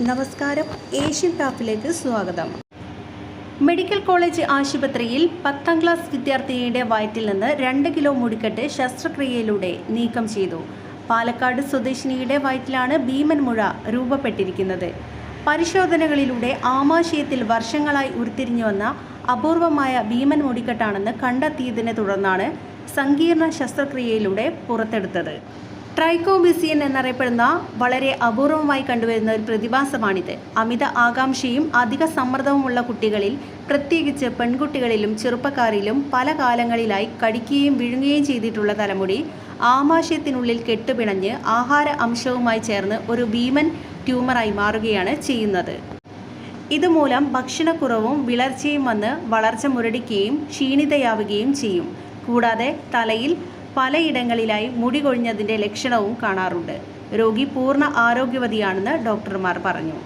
നമസ്കാരം, ഏഷ്യൻ ടാപ്പിലേക്ക് സ്വാഗതം. Medical college ആശുപത്രിയിൽ 10ാം ക്ലാസ് വിദ്യാർത്ഥിനിയുടെ വയറ്റിൽ നിന്ന് 2 കിലോ മുടിക്കെട്ട് ശസ്ത്രക്രിയയിലൂടെ നീക്കം ചെയ്തു. പാലക്കാട് സ്വദേശിനിയുടെ വയറ്റിലാണ് ഭീമൻ മുഴ രൂപപ്പെട്ടിരിക്കുന്നത്. പരിശോധനകളിലൂടെ ആമാശയത്തിൽ വർഷങ്ങളായി ഉരുത്തിരിഞ്ഞു വന്ന അപൂർവമായ ഭീമൻ മുടിക്കെട്ടാണെന്ന് കണ്ടെത്തിയതിനെ തുടർന്നാണ് സങ്കീർണ ശസ്ത്രക്രിയയിലൂടെ പുറത്തെടുത്തത്. ട്രൈക്കോബിസിയൻ എന്നറിയപ്പെടുന്ന വളരെ അപൂർവമായി കണ്ടുവരുന്ന ഒരു പ്രതിഭാസമാണിത്. അമിത ആകാംക്ഷയും അധിക സമ്മർദ്ദവുമുള്ള കുട്ടികളിൽ, പ്രത്യേകിച്ച് പെൺകുട്ടികളിലും ചെറുപ്പക്കാരിലും പല കാലങ്ങളിലായി കടിക്കുകയും വിഴുങ്ങുകയും ചെയ്തിട്ടുള്ള തലമുടി ആമാശയത്തിനുള്ളിൽ കെട്ടുപിണഞ്ഞ് ആഹാര അംശവുമായി ചേർന്ന് ഒരു ഭീമൻ ട്യൂമറായി മാറുകയാണ് ചെയ്യുന്നത്. ഇതുമൂലം ഭക്ഷണക്കുറവും വിളർച്ചയും വന്ന് വളർച്ച മുരടിക്കുകയും ക്ഷീണിതയാവുകയും ചെയ്യും. കൂടാതെ തലയിൽ പലയിടങ്ങളിലായി മുടി കൊഴിഞ്ഞതിൻ്റെ ലക്ഷണവും കാണാറുണ്ട്. രോഗി പൂർണ്ണ ആരോഗ്യവതിയാണെന്ന് ഡോക്ടർമാർ പറഞ്ഞു.